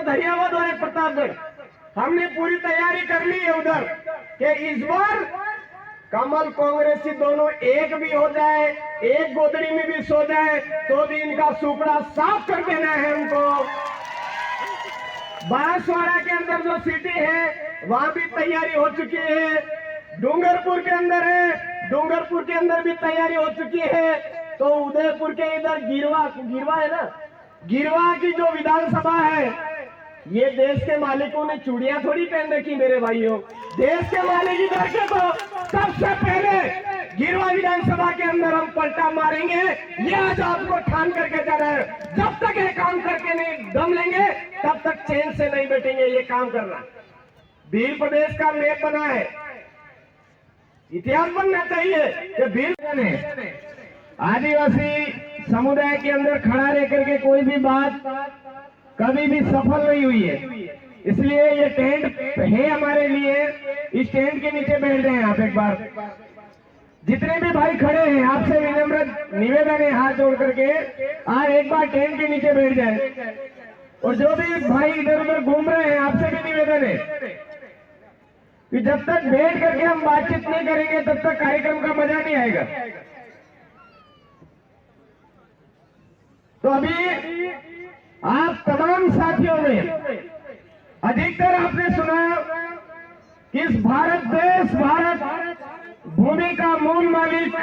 धरियावाद और एक प्रतापगढ़, हमने पूरी तैयारी कर ली है उधर कि इस बार कमल कांग्रेसी दोनों एक भी हो जाए, एक गोदड़ी में भी सो जाए तो भी इनका सुपड़ा साफ कर देना है हमको। बांसवाड़ा के अंदर जो सिटी है वहां भी तैयारी हो चुकी है, डूंगरपुर के अंदर है, डूंगरपुर के अंदर भी तैयारी हो चुकी है। तो उदयपुर के इधर गिरवा है ना, गिरवा की जो विधानसभा है, ये देश के मालिकों ने चूड़ियां थोड़ी पहन रखी मेरे भाइयों। देश के मालिक इधर के तो सबसे पहले गिरवा विधानसभा के अंदर हम पलटा मारेंगे, ये आज आपको ठान करके जा रहे हैं। जब तक ये काम करके नहीं दम लेंगे तब तक चैन से नहीं बैठेंगे। ये काम करना भील प्रदेश का मैप बना है, इतिहास बनना चाहिए कि भील ने आदिवासी समुदाय के अंदर खड़ा रह करके कोई भी बात कभी भी सफल नहीं हुई है। इसलिए ये टेंट है हमारे लिए, इस टेंट के नीचे बैठ जाएं आप एक बार। जितने भी भाई खड़े हैं आपसे विनम्र निवेदन है हाथ जोड़ करके आज एक बार टेंट के नीचे बैठ जाए। और जो भी भाई इधर उधर घूम रहे हैं आपसे भी निवेदन है कि जब तक बैठ करके हम बातचीत नहीं करेंगे तब तक कार्यक्रम का मजा नहीं आएगा। तो अभी आप तमाम साथियों में अधिकतर आपने सुना कि इस भारत भूमि का मूल मालिक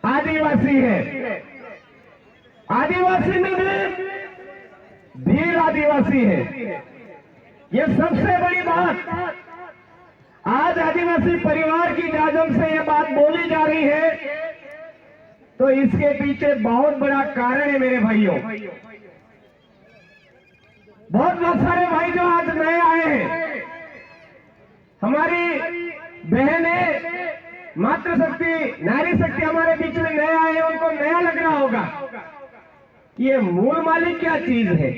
आदिवासी है। आदिवासी में भी भील आदिवासी है। ये सबसे बड़ी बात आज आदिवासी परिवार की जाजम से ये बात बोली जा रही है, तो इसके पीछे बहुत बड़ा कारण है मेरे भाइयों। बहुत सारे भाई जो आज नए आए हैं, हमारी बहनें मातृशक्ति नारी शक्ति हमारे बीच में नए आए हैं, उनको नया लग रहा होगा कि ये मूल मालिक क्या चीज है।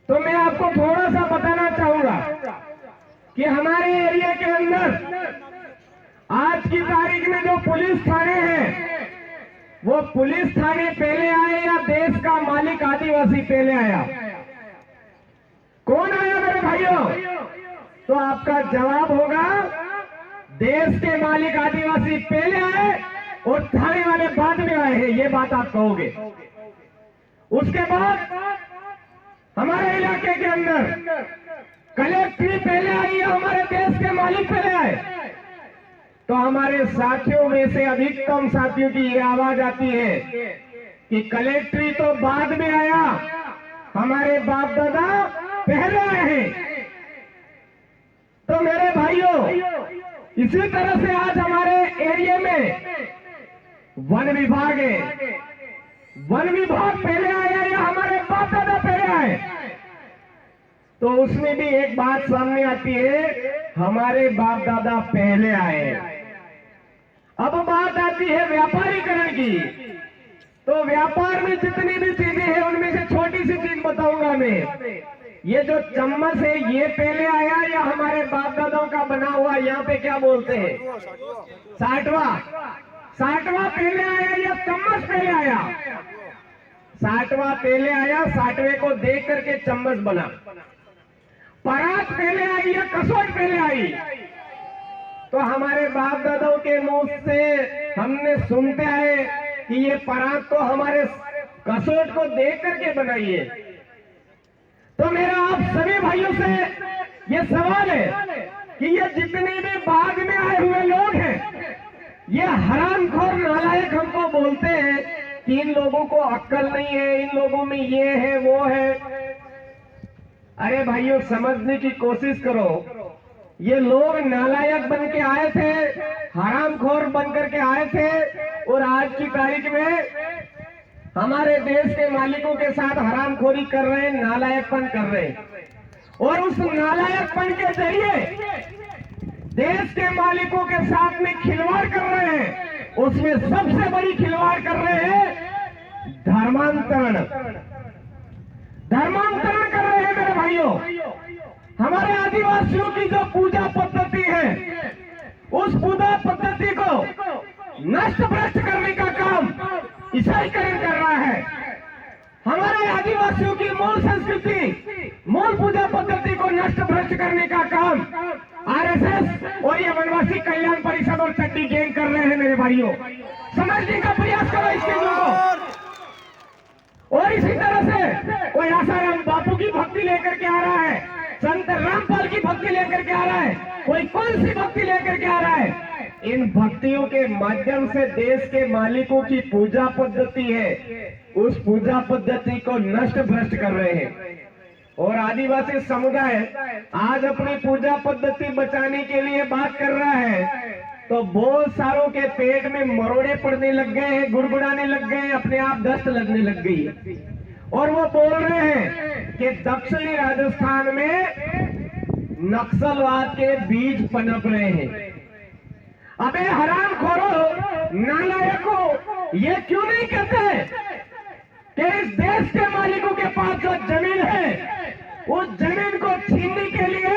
तो मैं आपको थोड़ा सा बताना चाहूंगा कि हमारे एरिया के अंदर आज की तारीख में जो पुलिस थाने हैं, वो पुलिस थाने पहले आए या देश का मालिक आदिवासी पहले आया? कौन आया मेरे भाइयों? तो आपका जवाब होगा देश के मालिक आदिवासी पहले आए और थाने वाले बाद में आए हैं, ये बात आप कहोगे। उसके बाद हमारे इलाके के अंदर कलेक्ट्री पहले आई या हमारे देश के मालिक पहले आए? तो हमारे साथियों में से अधिकतम साथियों की ये आवाज आती है कि कलेक्ट्री तो बाद में आया, हमारे बाप दादा पहले आए हैं। तो मेरे भाइयों, इसी तरह से आज हमारे एरिया में वन विभाग है। वन विभाग पहले आया या हमारे बाप दादा पहले आए? तो उसमें भी एक बात सामने आती है, हमारे बाप दादा पहले आए। अब बात आती है व्यापारीकरण की। तो व्यापार में जितनी भी चीजें हैं उनमें से छोटी सी चीज बताऊंगा मैं। ये जो चम्मच है ये पहले आया या हमारे बाप दादाओं का बना हुआ, यहाँ पे क्या बोलते हैं, साठवा पहले आया या चम्मच पहले आया? साठवा पहले आया, साठवें को देख करके चम्मच बना। परात पहले आई या कसौट पहले आई? तो हमारे बाप दादाओं के मुंह से हमने सुनते आए कि ये परात तो हमारे कसौट को देख करके बनाई है। तो मेरा आप सभी भाइयों से ये सवाल है कि ये जितने भी बाद में आए हुए लोग हैं, ये हरामखोर नालायक हमको बोलते हैं कि इन लोगों को अक्ल नहीं है, इन लोगों में ये है वो है। अरे भाइयों, समझने की कोशिश करो, ये लोग नालायक बन के आए थे, हरामखोर बन करके आए थे, और आज की तारीख में हमारे देश के मालिकों के साथ हरामखोरी कर रहे हैं, नालायकपन कर रहे हैं। और उस नालायकपन के जरिए देश के मालिकों के साथ में खिलवाड़ कर रहे हैं। उसमें सबसे बड़ी खिलवाड़ कर रहे हैं धर्मांतरण कर रहे हैं मेरे भाइयों। हमारे आदिवासियों की जो पूजा पद्धति है, उस पूजा पद्धति को नष्ट भ्रष्ट करने का काम ईसाईकरण कर रहा है। हमारे आदिवासियों की मूल संस्कृति करने का काम आरएसएस और ये वनवासी कल्याण परिषद और चड्डी गैंग कर रहे हैं मेरे भाइयों। समझने का प्रयास करो इस चीजों को। और इसी तरह से कोई आसाराम बापू की भक्ति लेकर के आ रहा है, संत रामपाल की भक्ति लेकर के आ रहा है, कोई कौन सी भक्ति लेकर के आ रहा है। इन भक्तियों के माध्यम से देश के मालिकों की पूजा पद्धति है, उस पूजा पद्धति को नष्ट भ्रष्ट कर रहे हैं। और आदिवासी समुदाय आज अपनी पूजा पद्धति बचाने के लिए बात कर रहा है, तो बहुत सारों के पेट में मरोड़े पड़ने लग गए हैं, गुड़गुड़ाने लग गए हैं, अपने आप दस्त लगने लग गई है। और वो बोल रहे हैं कि दक्षिणी राजस्थान में नक्सलवाद के बीज पनप रहे हैं। अबे हरामखोरों, नालायकों, ये क्यों नहीं कहते कि इस देश के मालिकों के पास जो जमीन है, उस जमीन को छीनने के लिए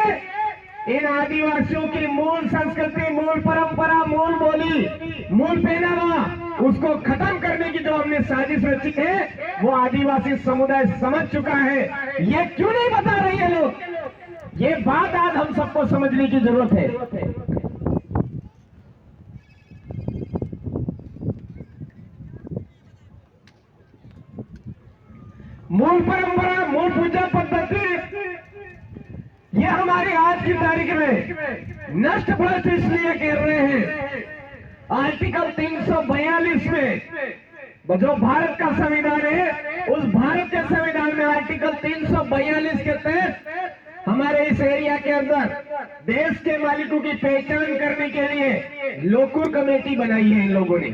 इन आदिवासियों की मूल संस्कृति, मूल परंपरा, मूल बोली, मूल पहनावा, उसको खत्म करने की जो हमने साजिश रची है, वो आदिवासी समुदाय समझ चुका है। ये क्यों नहीं बता रहे हैं लोग? ये बात आज हम सबको समझने की जरूरत है। मूल परंपरा, मूल पूजा पद्धति, ये हमारी आज की तारीख में नष्ट भ्रष्ट इसलिए कर रहे हैं। आर्टिकल 342 में जो भारत का संविधान है, उस भारत के संविधान में आर्टिकल 342 के तहत हमारे इस एरिया के अंदर देश के मालिकों की पहचान करने के लिए लोकुर कमेटी बनाई है इन लोगों ने।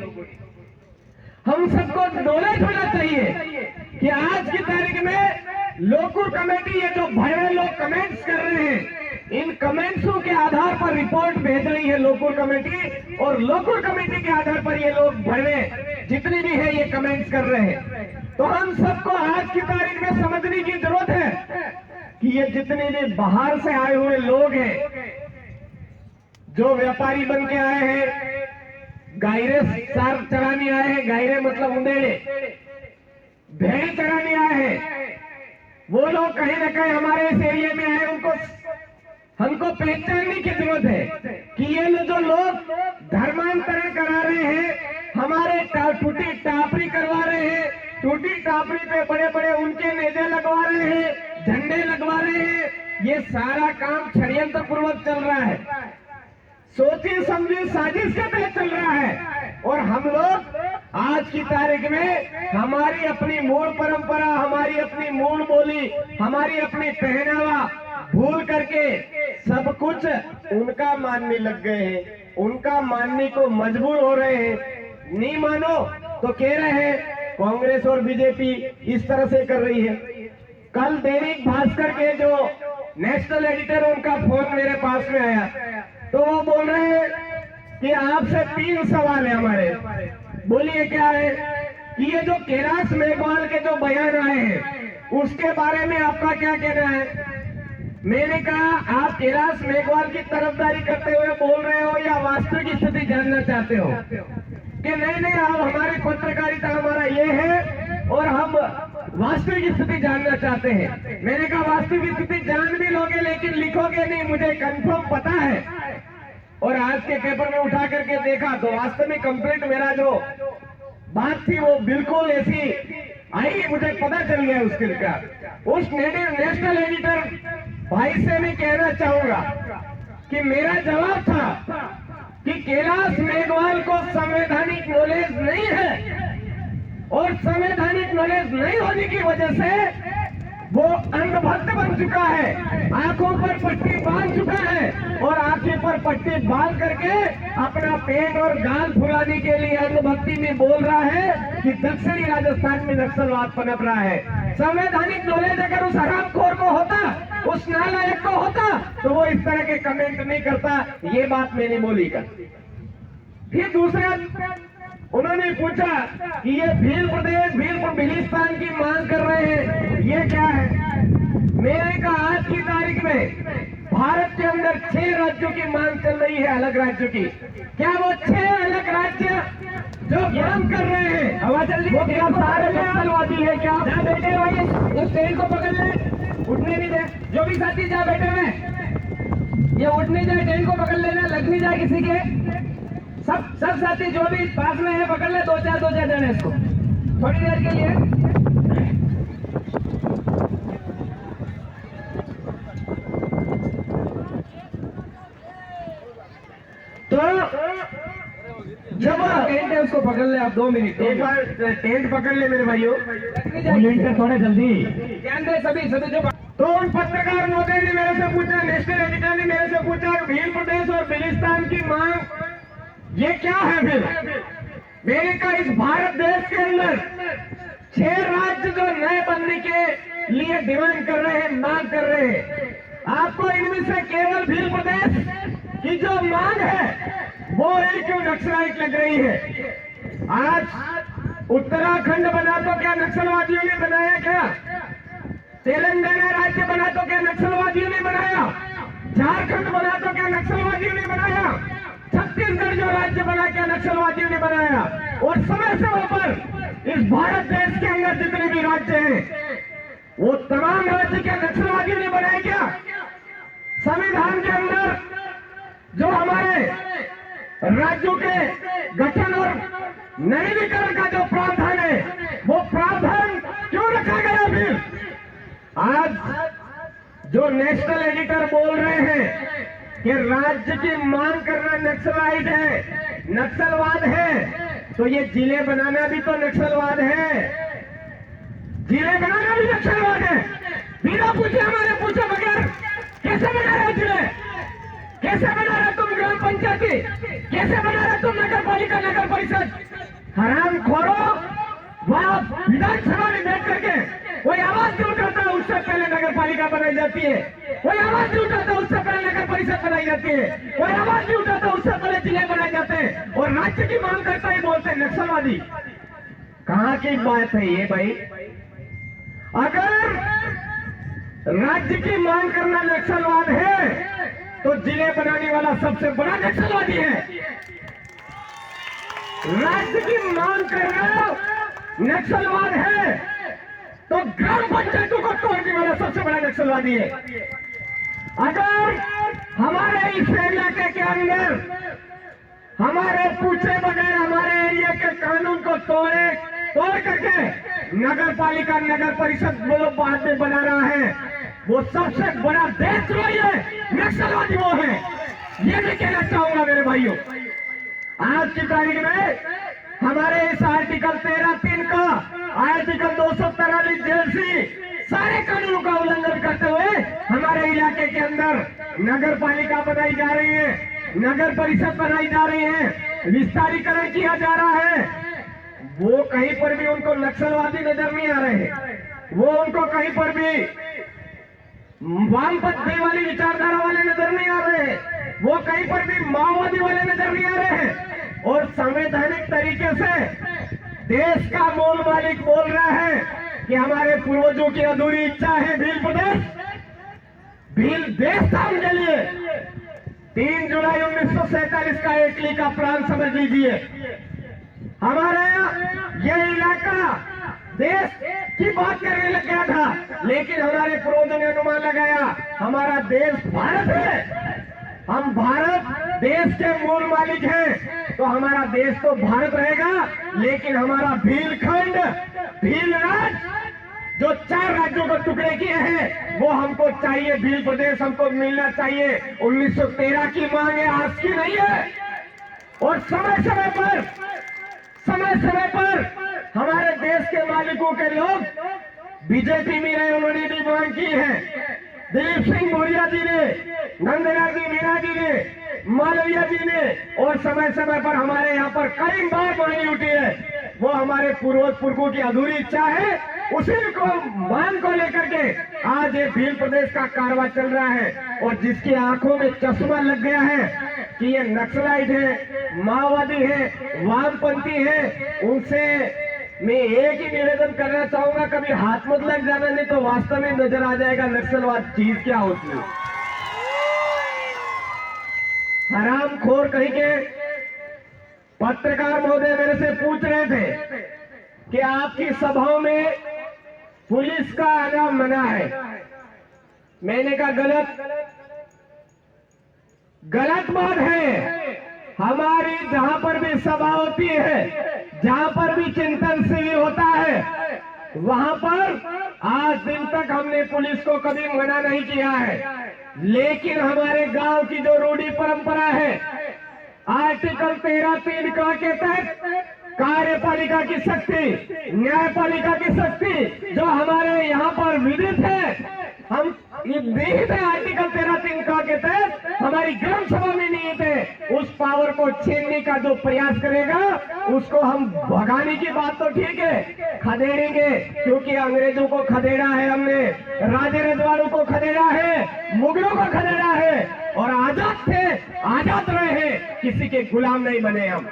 हम सबको नॉलेज होना चाहिए कि आज की तारीख में लोकुर कमेटी, ये जो भड़वे लोग कमेंट्स कर रहे हैं, इन कमेंट्सों के आधार पर रिपोर्ट भेज रही है लोकुर कमेटी, और लोकुर कमेटी के आधार पर ये लोग भड़वे जितने भी है ये कमेंट्स कर रहे हैं। तो हम सबको आज की तारीख में समझने की जरूरत है कि ये जितने भी बाहर से आए हुए लोग हैं, जो व्यापारी बन के आए हैं, गायरे सार चराने आए हैं, गायरे मतलब उंदेड़े, भेड़ चराने आए हैं, वो लोग कहीं ना कहीं हमारे इस एरिया में आए, हमको पहचानने की जरूरत है कि ये जो लोग धर्मांतरण करा रहे हैं, हमारे टूटी टापरी करवा रहे हैं, टूटी टापरी पे बड़े बड़े उनके नेजे लगवा रहे हैं, झंडे लगवा रहे हैं, ये सारा काम षड्यंत्र पूर्वक चल रहा है, सोची समझी साजिश के तहत चल रहा है। और हम लोग आज की तारीख में हमारी अपनी मूल परंपरा, हमारी अपनी मूल बोली, हमारी अपनी पहनावा भूल करके सब कुछ उनका मानने लग गए हैं, उनका मानने को मजबूर हो रहे हैं। नहीं मानो तो कह रहे हैं कांग्रेस और बीजेपी इस तरह से कर रही है। कल दैनिक भास्कर के जो नेशनल एडिटर, उनका फोन मेरे पास में आया, तो वो बोल रहे हैं कि आपसे 3 सवाल है हमारे। बोलिए क्या है? कि ये जो कैलाश मेघवाल के जो बयान आए हैं, उसके बारे में आपका क्या कहना है? मैंने कहा, आप कैलाश मेघवाल की तरफदारी करते हुए बोल रहे हो या वास्तविक स्थिति जानना चाहते हो? कि नहीं, आप हमारी पत्रकारिता हमारा ये है और हम वास्तविक स्थिति जानना चाहते हैं। मैंने कहा, वास्तविक स्थिति जान भी लोगे लेकिन लिखोगे नहीं, मुझे कंफर्म पता है। और आज के पेपर में उठा करके देखा तो वास्तव में कंप्लीट मेरा जो बात थी वो बिल्कुल ऐसी आई, मुझे पता चल गया उसके लिए। उस नेशनल एडिटर भाई से मैं कहना चाहूंगा कि मेरा जवाब था कि कैलाश मेघवाल को संवैधानिक नॉलेज नहीं है, और संवैधानिक नॉलेज नहीं होने की वजह से वो अंधभक्त बन चुका है, आंखों पर पट्टी बांध चुका है, और आंखें पर पट्टी बांध करके अपना पेट और गाल फुलाने के लिए अंधभक्ति में बोल रहा है कि दक्षिणी राजस्थान में नक्सलवाद पनप रहा है। संवैधानिक नॉलेज अगर उस हरामखोर को होता, उस नालायक को होता, तो वो इस तरह के कमेंट नहीं करता। ये बात मैंने बोली कर। फिर दूसरा उन्होंने पूछा कि ये भील प्रदेश, भीलिस्तान की मांग कर रहे हैं, ये क्या है? मैंने कहा, आज की तारीख में भारत के अंदर 6 राज्यों की मांग चल रही है, अलग राज्यों की। क्या वो 6 अलग राज्य जो मांग कर रहे हैं, वो क्या सारे नक्सलवादी है? क्या बैठे भाई, उस ट्रेन को पकड़ ले, उठने नहीं दे, जो भी साथी जहाँ बैठे हुए ये उठ नहीं जाए, टेंट को पकड़ लेना, लग नहीं जाए किसी के। सब साथी जो भी पास में है पकड़ ले, दो चार जने इसको थोड़ी देर के लिए। तो जब टेंट है उसको पकड़ ले आप, 2 मिनट एक बार टेंट पकड़ ले मेरे भाइयों, थोड़ा जल्दी ध्यान दे सभी जो। तो उन पत्रकार महोदय ने मेरे से पूछा, नेशनल एडिटर ने मेरे से पूछा, भील प्रदेश और बिलिस्तान की मांग ये क्या है फिर? मैंने कहा इस भारत देश के अंदर 6 राज्य जो नए बनने के लिए डिमांड कर रहे हैं, मांग कर रहे हैं, आपको इनमें से केवल भील प्रदेश की जो मांग है वो एक नक्सलाइट लग रही है। आज उत्तराखंड बना तो क्या नक्सलवादियों ने बनाया? क्या तेलंगाना राज्य बना तो क्या नक्सलवादियों ने बनाया? झारखंड बना तो क्या नक्सलवादियों ने बनाया? छत्तीसगढ़ जो राज्य बना क्या नक्सलवादियों ने बनाया? और समय समय पर इस भारत देश के अंदर जितने भी राज्य हैं वो तमाम राज्य क्या नक्सलवादियों ने बनाए? क्या संविधान के अंदर जो हमारे राज्यों के गठन और नवीनीकरण का जो प्रावधान है वो प्रावधान क्यों रखा गया? फिर आज जो नेशनल एडिटर बोल रहे हैं कि राज्य की मांग करना नक्सलाइट है, नक्सलवाद है, तो ये जिले बनाना भी तो नक्सलवाद है। जिले बनाना भी नक्सलवाद है। बिना पूछे, हमारे पूछे बगैर कैसे बना रहे जिले? कैसे बना रहे तुम ग्राम पंचायती? कैसे बना रहे तुम नगर पालिका, नगर परिषद? हराम खोरो, वहां विधानसभा में बैठ करके कोई आवाज नहीं उठाता, उससे पहले नगर पालिका बनाई जाती है। कोई आवाज नहीं उठाता, उससे पहले नगर परिषद बनाई जाती है। कोई आवाज नहीं उठाता, उससे पहले जिले बनाए जाते हैं। और राज्य की मांग करता ही बोलते हैं नक्सलवादी। कहां की बात है ये भाई? अगर राज्य की मांग करना नक्सलवाद है तो जिले बनाने वाला सबसे बड़ा नक्सलवादी है। राज्य की मांग करना नक्सलवाद है तो ग्राम पंचायतों को तोड़ने वाला सबसे बड़ा नक्सलवादी है। अगर हमारे इस इलाके के अंदर हमारे पूछे बगैर हमारे एरिया के कानून को तोड़ करके नगर पालिका, नगर परिषद वो लोग बाद में बना रहा है, वो सबसे बड़ा देशद्रोही है, नक्सलवादी वो है। ये मैं कहना चाहूंगा मेरे भाइयों। आज की तारीख में हमारे इस आर्टिकल 13(3) का, आर्टिकल 243 जैसी सारे कानूनों का उल्लंघन करते हुए हमारे इलाके के अंदर नगर पालिका बनाई जा रही है, नगर परिषद बनाई जा रही है, विस्तारीकरण किया जा रहा है। वो कहीं पर भी उनको नक्सलवादी नजर नहीं आ रहे, वो उनको कहीं पर भी वामपंथी वाली विचारधारा वाले नजर नहीं आ रहे, वो कहीं पर भी माओवादी वाले नजर नहीं आ रहे हैं। और संवैधानिक तरीके से देश का मूल मालिक बोल रहा है कि हमारे पूर्वजों की अधूरी इच्छा है भील प्रदेश, भील देश था उनके लिए। 3 जुलाई 1947 का इटली का प्लान समझ लीजिए। हमारा यह इलाका देश की बात करने लग गया था, लेकिन हमारे पूर्वजों ने अनुमान लगाया हमारा देश भारत है, हम भारत देश के मूल मालिक हैं, तो हमारा देश तो भारत रहेगा, लेकिन हमारा भीलखंड, भील राज्य जो 4 राज्यों को टुकड़े किए हैं वो हमको चाहिए, भील प्रदेश हमको मिलना चाहिए। 1913 की मांग है, आज की नहीं है। और समय समय पर हमारे देश के मालिकों के लोग बीजेपी में रहे, उन्होंने भी मांग की है। दिलीप सिंह भूरिया जी ने, नंदलाल जी मीणा जी ने, मालविया जी ने, और समय पर हमारे यहाँ पर कई बार मांगी उठी है। वो हमारे पूर्वज पुरखों की अधूरी इच्छा है, उसी को मांग को लेकर के आज ये भील प्रदेश का कारवां चल रहा है। और जिसकी आंखों में चश्मा लग गया है कि ये नक्सलाइट है, माओवादी है, वामपंथी है, उनसे मैं एक ही निवेदन करना चाहूंगा, कभी हाथ मत लग जाना, नहीं तो वास्तव में नजर आ जाएगा नक्सलवाद चीज क्या होती है। हरामखोर कहीं के पत्रकार महोदय मेरे से पूछ रहे थे कि आपकी सभाओं में पुलिस का आना मना है। मैंने कहा गलत। गलत बात है। हमारी जहां पर भी सभा होती है, जहां पर भी चिंतन शिविर होता है, वहां पर आज दिन तक हमने पुलिस को कभी मना नहीं किया है। लेकिन हमारे गांव की जो रूढ़ी परंपरा है, आर्टिकल 13(3) के तहत कार्यपालिका की शक्ति, न्यायपालिका की शक्ति जो हमारे यहाँ पर विदित है, हम निहित है आर्टिकल 13(3) के तहत हमारी ग्राम सभा में निहित है। उस पावर को छीनने का जो प्रयास करेगा उसको हम भगाने की बात तो ठीक है, खदेड़ेंगे, क्योंकि अंग्रेजों को खदेड़ा है हमने, राजे रजवाड़ों को खदेड़ा है, मुगलों को खदेड़ा है, और आजाद थे, आजाद रहे हैं, किसी के गुलाम नहीं बने हम।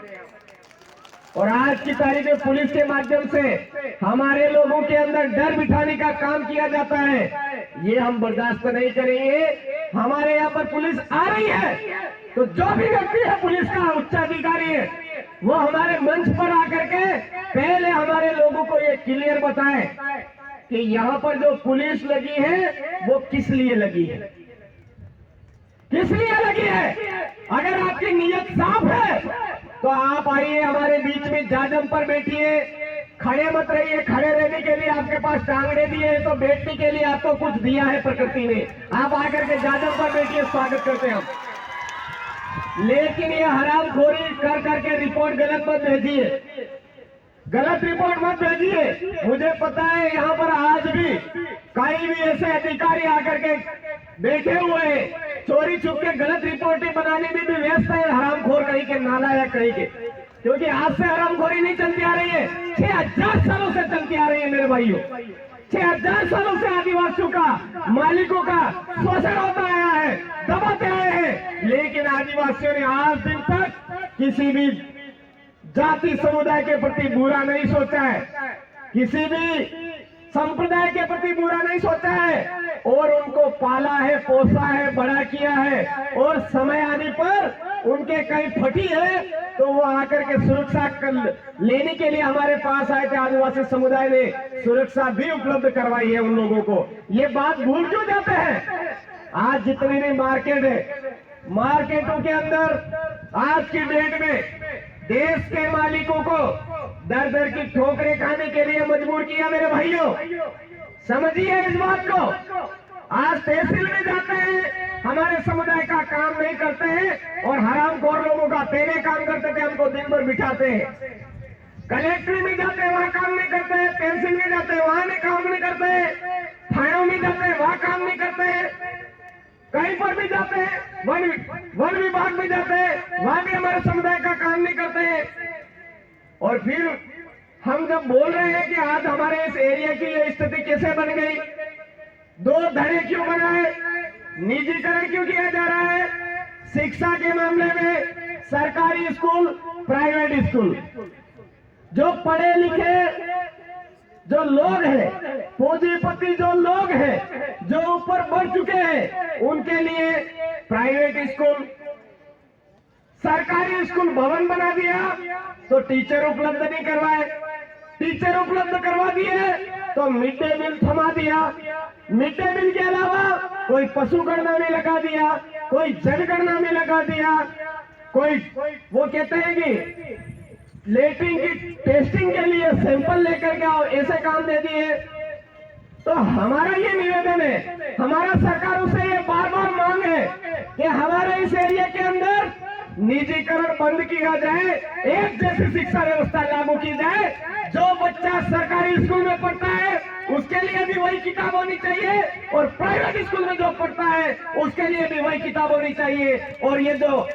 और आज की तारीख में पुलिस के माध्यम से हमारे लोगों के अंदर डर बिठाने का काम किया जाता है, ये हम बर्दाश्त नहीं करेंगे। हमारे यहाँ पर पुलिस आ रही है तो जो भी व्यक्ति है पुलिस का उच्चाधिकारी है, वो हमारे मंच पर आकर के पहले हमारे लोगों को ये क्लियर बताए कि यहाँ पर जो पुलिस लगी है वो किस लिए लगी है, किस लिए लगी है। अगर आपकी नीयत साफ है तो आप आइए हमारे बीच में, जाजम पर बैठिए, खड़े मत रहिए। खड़े रहने के लिए आपके पास टांगड़े दिए हैं तो बैठने के लिए आपको कुछ दिया है प्रकृति ने, आप आकर के जाजम पर बैठिए, स्वागत करते हैं हम। लेकिन ये हरामखोरी कर करके रिपोर्ट गलत मत भेजिए, गलत रिपोर्ट मत भेजिए। मुझे पता है यहाँ पर आज भी कई भी ऐसे अधिकारी आकर के बैठे हुए हैं, चोरी छुप के गलत रिपोर्टें बनाने में भी व्यस्त है, हरामखोर कहीं के, नालायक कहीं के। क्योंकि आज से हरामखोरी नहीं चलती आ रही है, 6000 सालों से चलती आ रही है मेरे भाइयों। 6000 सालों से आदिवासियों का, मालिकों का शोषण होता आया है, दबाते आए हैं। लेकिन आदिवासियों ने आज दिन तक किसी भी जाति समुदाय के प्रति बुरा नहीं सोचा है, किसी भी संप्रदाय के प्रति बुरा नहीं सोचा है, और उनको पाला है, पोसा है, बड़ा किया है। और समय आने पर उनके कहीं फटी है तो वो आकर के सुरक्षा लेने के लिए हमारे पास आए थे। आदिवासी समुदाय ने सुरक्षा भी उपलब्ध करवाई है उन लोगों को। ये बात भूल क्यों जाते हैं? आज जितनी भी मार्केट है, मार्केटों के अंदर आज की डेट में देश के मालिकों को दर दर की ठोकरें खाने के लिए मजबूर किया मेरे भाइयों। समझिए इस बात को। आज तहसील में जाते हैं, हमारे समुदाय का काम नहीं करते हैं, और हरामखोर लोगों का पहले काम करते थे, हमको दिन भर बिठाते हैं। कलेक्ट्री में जाते हैं, वहां काम नहीं करते हैं, तहसील में जाते हैं, वहां नहीं काम नहीं करते हैं, थानों में जाते हैं, वहां काम नहीं करते हैं, कहीं पर भी जाते हैं, वन विभाग में जाते हैं, वहां भी हमारे समुदाय का काम नहीं करते हैं। और फिर हम जब बोल रहे हैं कि आज हमारे इस एरिया की ये स्थिति कैसे बन गई, 2 धड़े क्यों बनाए, निजीकरण क्यों किया जा रहा है, शिक्षा के मामले में सरकारी स्कूल, प्राइवेट स्कूल, जो पढ़े लिखे जो लोग हैं, पूंजीपति जो लोग हैं, जो ऊपर बढ़ चुके हैं, उनके लिए प्राइवेट स्कूल, सरकारी स्कूल भवन बना दिया तो टीचर उपलब्ध नहीं करवाए, टीचर उपलब्ध करवा दिए तो मिड डे मील थमा दिया, मिड डे मील के अलावा कोई पशु गणना में लगा दिया, कोई जनगणना में लगा दिया, कोई वो कहते हैं कि लेटरिन की टेस्टिंग के लिए सैंपल लेकर के आओ, ऐसे काम दे दिए। तो हमारा ये निवेदन है, हमारा सरकारों से ये बार बार मांग है कि हमारे इस एरिया के अंदर निजीकरण बंद किया जाए, एक जैसी शिक्षा व्यवस्था लागू की जाए। जो बच्चा सरकारी स्कूल में पढ़ता है उसके लिए भी वही किताब होनी चाहिए, और प्राइवेट स्कूल में जो पढ़ता है उसके लिए भी वही किताब होनी चाहिए। और ये जो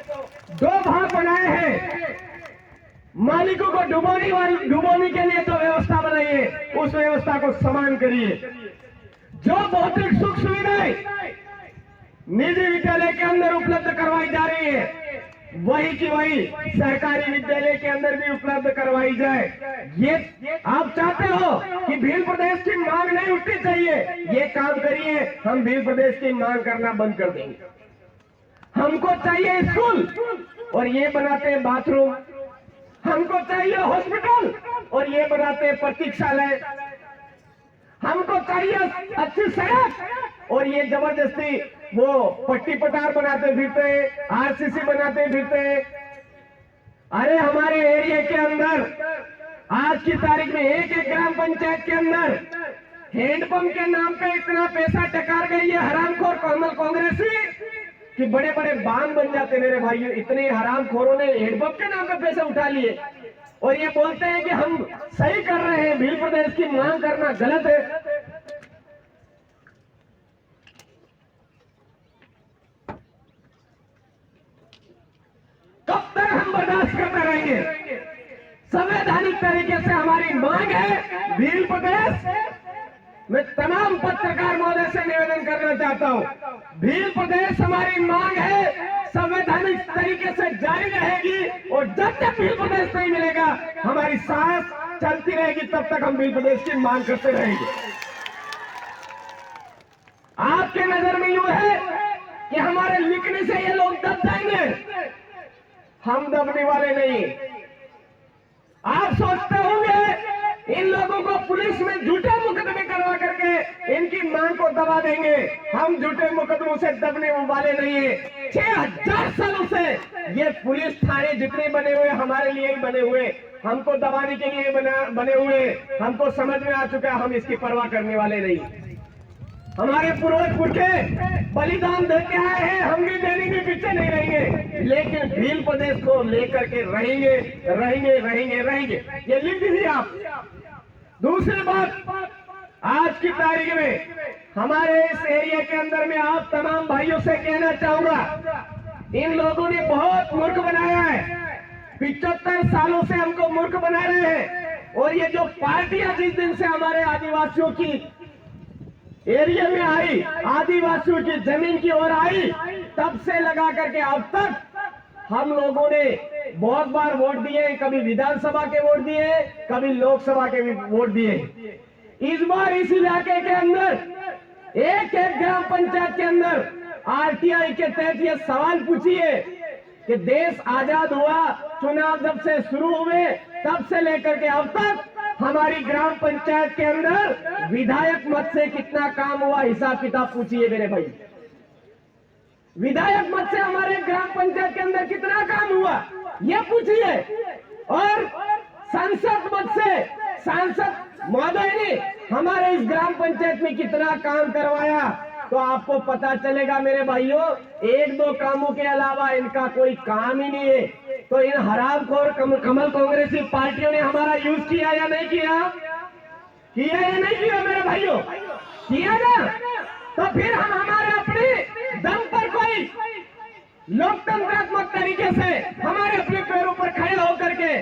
2 भाग बनाए हैं, मालिकों को डुबोने के लिए जो व्यवस्था बनाइए, उस व्यवस्था को समान करिए। जो भौतिक सुख सुविधाएं निजी विद्यालय के अंदर उपलब्ध करवाई जा रही है, वही की वही सरकारी विद्यालय के अंदर भी उपलब्ध करवाई जाए। ये आप चाहते हो कि भील प्रदेश की मांग नहीं उठनी चाहिए, ये काम करिए, हम भील प्रदेश की मांग करना बंद कर देंगे। हमको चाहिए स्कूल और ये बनाते हैं बाथरूम, हमको चाहिए हॉस्पिटल और ये बनाते हैं प्रतीक्षालय, हमको चाहिए अच्छी सड़क और ये जबरदस्ती वो पट्टी पटार बनाते फिरते हैं, आरसीसी बनाते फिरते हैं। अरे हमारे एरिया के अंदर आज की तारीख में एक ग्राम पंचायत के अंदर हैंडपंप के नाम पे इतना पैसा टकार गई है हरामखोर कमल कांग्रेसी कि बड़े बड़े बांध बन जाते मेरे भाइयों। इतने हरामखोरों ने हैंडपंप के नाम पे पैसे उठा लिए और ये बोलते हैं कि हम सही कर रहे हैं। भील प्रदेश की मांग करना गलत है। कब तक हम बर्दाश्त करते रहेंगे? संवैधानिक तरीके से हमारी मांग है भील प्रदेश। मैं तमाम पत्रकार महोदय से निवेदन करना चाहता हूं, भील प्रदेश हमारी मांग है संवैधानिक तरीके से जारी रहेगी और जब तक भील प्रदेश नहीं मिलेगा हमारी सांस चलती रहेगी, तब तक हम भील प्रदेश की मांग करते रहेंगे। आपके नजर में यूं है कि हमारे लिखने से ये लोग दब जाएंगे, हम दबने वाले नहीं। आप सोचते होंगे इन लोगों को पुलिस में झूठे मुकदमे करवा करके इनकी मांग को दबा देंगे। हम झूठे मुकदमों से दबने वाले नहीं है। 6000 सालों से ये पुलिस थाने जितने बने हुए हमारे लिए ही बने हुए, हमको दबाने के लिए बने हुए। हमको समझ में आ चुका है, हम इसकी परवाह करने वाले नहीं। हमारे पूर्वज पुरखे बलिदान देते आए हैं, हम भी देने के पीछे नहीं रहेंगे, लेकिन भील प्रदेश को लेकर के रहेंगे रहेंगे रहेंगे रहेंगे। ये लिख दीजिए आप। दूसरी बात, आज की तारीख में हमारे इस एरिया के अंदर में आप तमाम भाइयों से कहना चाहूंगा, इन लोगों ने बहुत मूर्ख बनाया है। 75 सालों से हमको मूर्ख बना रहे हैं। और ये जो पार्टियां जिस दिन से हमारे आदिवासियों की एरिया में आई, आदिवासियों की जमीन की ओर आई, तब से लगा करके अब तक हम लोगों ने बहुत बार वोट दिए। कभी विधानसभा के वोट दिए, कभी लोकसभा के भी वोट दिए। इस बार इस इलाके के अंदर एक ग्राम पंचायत के अंदर आरटीआई के तहत ये सवाल पूछिए कि देश आजाद हुआ, चुनाव जब से शुरू हुए तब से लेकर के अब तक हमारी ग्राम पंचायत के अंदर विधायक मत से कितना काम हुआ, हिसाब किताब पूछिए मेरे भाई। विधायक मत से हमारे ग्राम पंचायत के अंदर कितना काम हुआ ये पूछिए। और सांसद मत से सांसद महोदय ने हमारे इस ग्राम पंचायत में कितना काम करवाया, तो आपको पता चलेगा मेरे भाइयों, एक दो कामों के अलावा इनका कोई काम ही नहीं है। तो इन हरामखोर कमल कांग्रेसी पार्टियों ने हमारा यूज किया या नहीं किया? किया या नहीं किया मेरे भाइयों? किया ना? तो फिर हम हमारे अपने दम पर कोई लोकतंत्रात्मक तरीके से हमारे अपने पैरों पर खड़े होकर के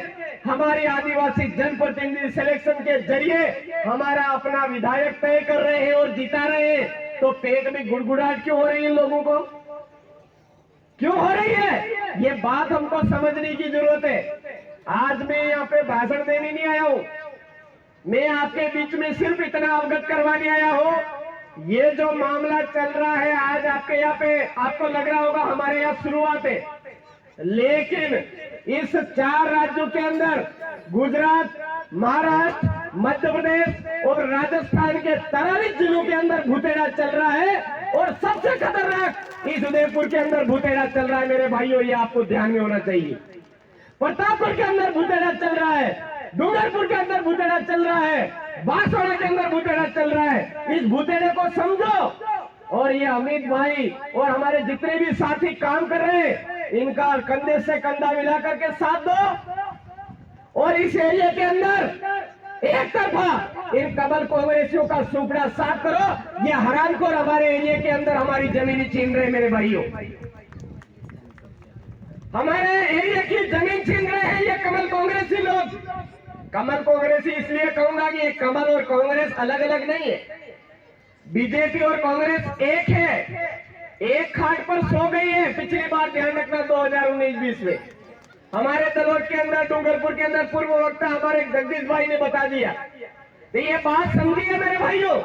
हमारे आदिवासी जनप्रतिनिधि सिलेक्शन के जरिए हमारा अपना विधायक तय कर रहे हैं और जिता रहे हैं, तो पेट में गुड़गुड़ाहट क्यों हो रही है इन लोगों को? क्यों हो रही है? ये बात हमको समझने की जरूरत है। आज मैं यहाँ पे भाषण देने नहीं आया हूँ, मैं आपके बीच में सिर्फ इतना अवगत करवाने आया हूँ। ये जो मामला चल रहा है आज आपके यहाँ पे, आपको लग रहा होगा हमारे यहाँ शुरुआत है, लेकिन इस 4 राज्यों के अंदर गुजरात, महाराष्ट्र, मध्य प्रदेश और राजस्थान के 43 जिलों के अंदर भूतेड़ा चल रहा है। और सबसे खतरनाक इस उदयपुर के अंदर भूतेड़ा चल रहा है मेरे भाइयों, ये आपको ध्यान में होना चाहिए। प्रतापगढ़ के अंदर भूतेड़ा चल रहा है, डूंगरपुर के अंदर भूतेड़ा चल रहा है, बांसवाड़ा के अंदर भूतेड़ा चल रहा है। इस भूतेड़े को समझो और ये अमित भाई और हमारे जितने भी साथी काम कर रहे हैं, इनका कंधे से कंधा मिला करके साथ दो और इस एरिया के अंदर एक तरफा इन कमल कांग्रेसियों का सुपड़ा साफ करो। ये हरामखोर हमारे एरिया के अंदर हमारी जमीन छीन रहे मेरे भाइयों, हमारे एरिया की जमीन छीन रहे हैं ये कमल कांग्रेसी लोग। कमल कांग्रेसी इसलिए कहूंगा कि ये कमल और कांग्रेस अलग अलग नहीं है, बीजेपी और कांग्रेस एक है, एक खाट पर सो गई है। पिछली बार ध्यान रखना 2019-20 में हमारे तलोट के अंदर, डूंगरपुर के अंदर पूर्व वक्ता हमारे जगदीश भाई ने बता दिया। तो ये बात समझिए मेरे भाइयों,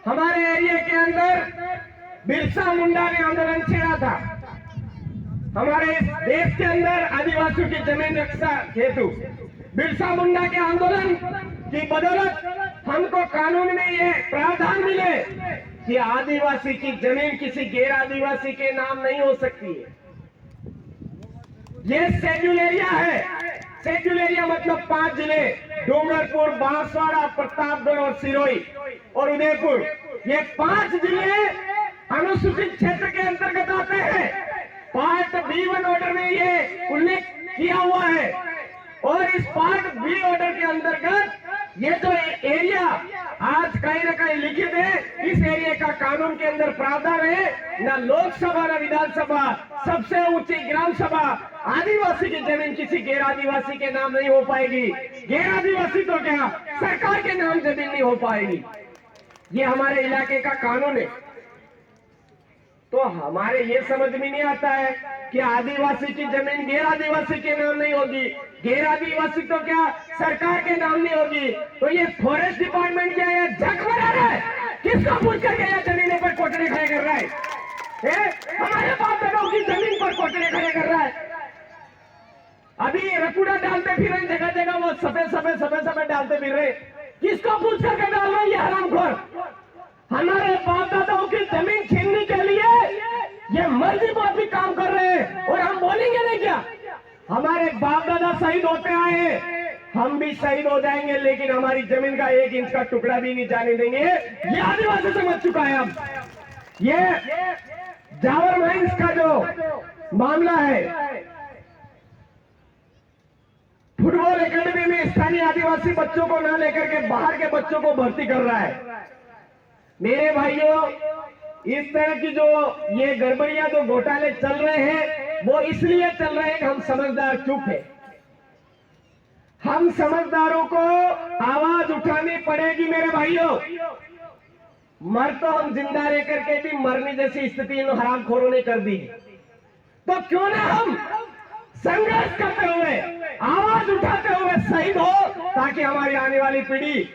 हमारे एरिया के अंदर बिरसा मुंडा ने आंदोलन छेड़ा था। हमारे इस देश के अंदर आदिवासियों की जमीन रक्षा हेतु बिरसा मुंडा के आंदोलन की बदौलत हमको कानून में ये प्रावधान मिले कि आदिवासी की जमीन किसी गैर आदिवासी के नाम नहीं हो सकती है। ये शेड्यूल एरिया है। शेड्यूल एरिया मतलब 5 जिले, डूंगरपुर, बांसवाड़ा, प्रतापगढ़ और सिरोही और उदयपुर, ये 5 जिले अनुसूचित क्षेत्र के अंतर्गत आते हैं। पार्ट B1 ऑर्डर में ये उल्लेख किया हुआ है। और इस पार्ट B ऑर्डर के अंतर्गत ये जो एरिया आज कहीं ना कहीं लिखित है, इस एरिया का कानून के अंदर प्रावधान है, न लोकसभा न विधानसभा, सबसे ऊंची ग्राम सभा आदिवासी की जमीन किसी गैर आदिवासी के नाम नहीं हो पाएगी। गैर आदिवासी तो क्या, सरकार के नाम जमीन नहीं हो पाएगी। ये हमारे इलाके का कानून है। तो हमारे ये समझ में नहीं आता है कि आदिवासी की जमीन गैर आदिवासी के नाम नहीं होगी, गैर आदिवासी तो क्या, सरकार के नाम नहीं होगी। तो ये फॉरेस्ट डिपार्टमेंट क्या है, झक बना रहा है? किसको पूछ करके यह जमीनों पर कोटरे खड़े कर रहा है? हमारे बाप दादाओं की जमीन पर कोटरे खड़े कर रहा है। अभी रकुड़ा डालते फिर रहे, जगह जगह वो सफेद डालते फिर रहे। किसको पूछ करके डाल रहे? ये हरामखोर हमारे बाप दादाओं की जमीन छीनने के लिए ये मर्जी बात भी काम कर रहे हैं। और हम बोलेंगे नहीं क्या? हमारे बाप दादा शहीद होते आए, हम भी शहीद हो जाएंगे, लेकिन हमारी जमीन का 1 इंच का टुकड़ा भी नहीं जाने देंगे। ये आदिवासी समझ चुका है। अब ये जावर माइंस का जो मामला है, फुटबॉल एकेडमी में स्थानीय आदिवासी बच्चों को ना लेकर के बाहर के बच्चों को भर्ती कर रहा है। मेरे भाइयों, इस तरह की जो ये गड़बड़ियां, जो घोटाले चल रहे हैं, वो इसलिए चल रहे हैं कि हम समझदार चुप है। हम समझदारों को आवाज उठानी पड़ेगी मेरे भाइयों। मर तो हम जिंदा रह करके भी मरने जैसी स्थिति इन हरामखोरों ने कर दी है। तो क्यों ना हम संघर्ष करते हुए, आवाज उठाते हुए शहीद हो, ताकि हमारी आने वाली पीढ़ी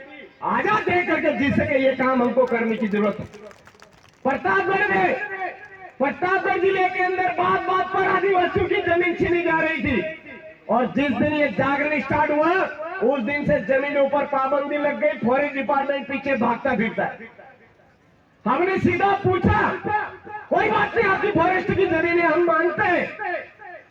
आजाद रह करके जी सके। ये काम हमको करने की जरूरत है। प्रतापगढ़ जिले के अंदर बात बात पर आदिवासियों की जमीन छीनी जा रही थी, और जिस दिन ये जागरण स्टार्ट हुआ, उस दिन से जमीनों पर पाबंदी लग गई। फॉरेस्ट डिपार्टमेंट पीछे भागता फिरता है। हमने सीधा पूछा, कोई बात नहीं, आपकी फॉरेस्ट की जमीन है, हम मानते हैं।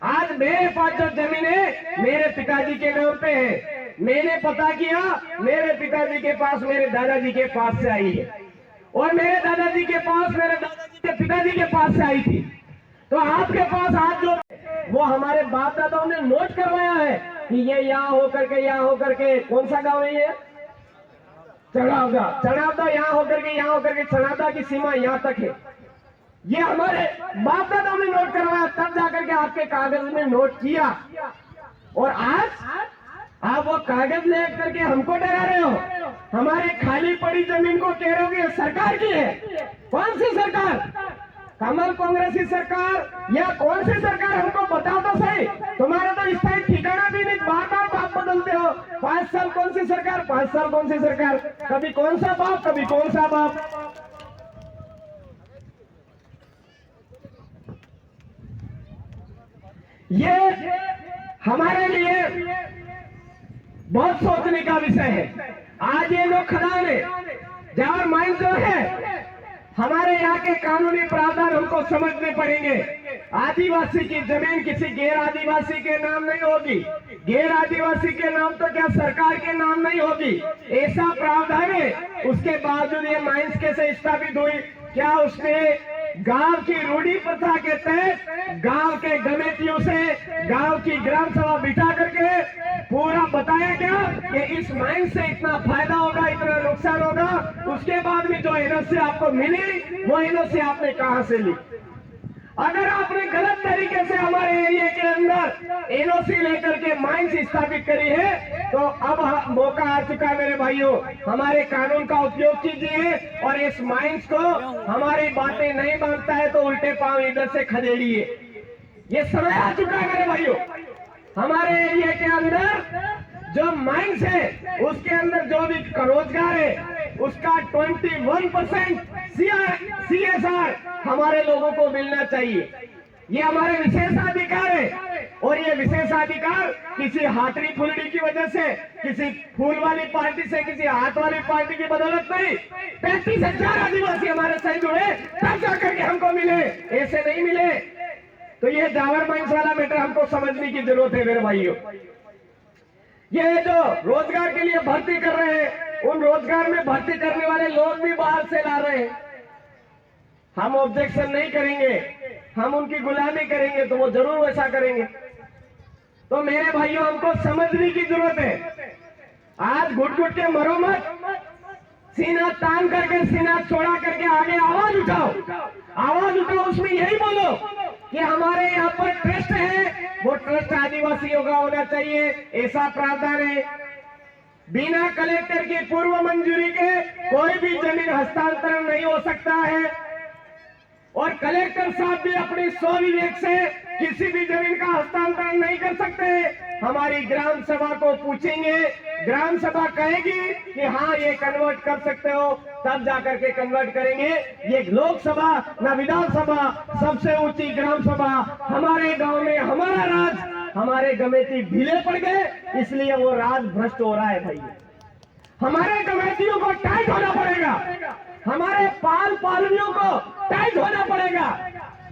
आज मेरे पास जो जमीन है मेरे पिताजी के नाम पे है। मैंने पता किया, मेरे पिताजी के पास मेरे दादाजी के पास से आई है, और मेरे दादाजी के पास मेरे दादाजी के पिताजी के पास से आई थी। तो आपके पास आज जो वो हमारे बाप दादाओं ने नोट करवाया है कि ये यहाँ होकर के कौन सा गांव है ये? चढ़ावदा यहाँ होकर के चढ़ावदा की सीमा यहाँ तक है। ये हमारे बाप दादाओं ने नोट करवाया, तब जाकर के आपके कागज में नोट किया। और आज आप वो कागज ले करके हमको डरा रहे हो। हमारी खाली पड़ी जमीन को कह रहे हो कि सरकार की है। कौन सी सरकार? कमल कांग्रेसी सरकार या कौन सी सरकार? हमको बताओ तो सही। तुम्हारा तो स्थायी ठिकाना भी नहीं, बार बार बाप बदलते हो। 5 साल कौन सी सरकार, 5 साल कौन सी सरकार, कभी कौन सा बाप, कभी कौन सा बाप। ये हमारे लिए बहुत सोचने का विषय है। आज ये लोग खदान है, जावर माइंस जो है, हमारे यहाँ के कानूनी प्रावधान हमको समझने पड़ेंगे। आदिवासी की जमीन किसी गैर आदिवासी के नाम नहीं होगी। गैर आदिवासी के नाम तो क्या, सरकार के नाम नहीं होगी, ऐसा प्रावधान है। उसके बावजूद ये माइंस कैसे स्थापित हुई? क्या उसने गांव की रूढ़ी प्रथा के तहत गांव के कमेटियों से गांव की ग्राम सभा बिठा करके पूरा बताया क्या कि इस माइन से इतना फायदा होगा, इतना नुकसान होगा। उसके बाद में जो एनओसी आपको मिली, वो एनओसी आपने कहां से ली? अगर आपने गलत तरीके से हमारे एरिया के अंदर एनओसी लेकर के माइंस स्थापित करी है, तो अब मौका आ चुका है मेरे भाइयों, हमारे कानून का उपयोग कीजिए। और इस माइंस को हमारी बातें नहीं मानता है तो उल्टे पांव इधर से खदेड़िए। ये समय आ चुका है मेरे भाइयों। हमारे एरिया के अंदर जो माइंस है, उसके अंदर जो भी रोजगार है, उसका 21% CSR हमारे लोगों को मिलना चाहिए। ये हमारे विशेषाधिकार है। और ये विशेषाधिकार किसी हाथरी फुलड़ी की वजह से, किसी फूल वाली पार्टी से, किसी हाथ वाली पार्टी की बदौलत नहीं। 35,000 आदिवासी हमारे शहीद हुए तब जाकर के हमको मिले, ऐसे नहीं मिले। तो ये जावर माइंस वाला मैटर हमको समझने की जरूरत है मेरे भाइयों। ये जो रोजगार के लिए भर्ती कर रहे हैं, उन रोजगार में भर्ती करने वाले लोग भी बाहर से ला रहे हैं। हम ऑब्जेक्शन नहीं करेंगे, हम उनकी गुलामी करेंगे तो वो जरूर वैसा करेंगे। तो मेरे भाइयों, हमको समझने की जरूरत है। आज घुट घुट के मरो मत, सीना तान करके, सीना चौड़ा करके आगे आवाज उठाओ, आवाज उठाओ। उसमें यही बोलो कि हमारे यहाँ पर ट्रस्ट है, वो ट्रस्ट आदिवासियों का होना चाहिए, ऐसा प्रावधान है। बिना कलेक्टर की पूर्व मंजूरी के कोई भी जमीन हस्तांतरण नहीं हो सकता है। और कलेक्टर साहब भी अपनी स्वविवेक से किसी भी जमीन का हस्तांतरण नहीं कर सकते। हमारी ग्राम सभा को पूछेंगे, ग्राम सभा कहेगी कि हाँ ये कन्वर्ट कर सकते हो, तब जाकर के कन्वर्ट करेंगे। ये लोकसभा न विधानसभा, सबसे ऊंची ग्राम सभा हमारे गांव में, हमारा राज, हमारे गमेती ढीले पड़ गए, इसलिए वो राज भ्रष्ट हो रहा है भाई। हमारे गमेतियों को टाइट होना पड़ेगा, हमारे पाल पालवियों को टाइट होना पड़ेगा।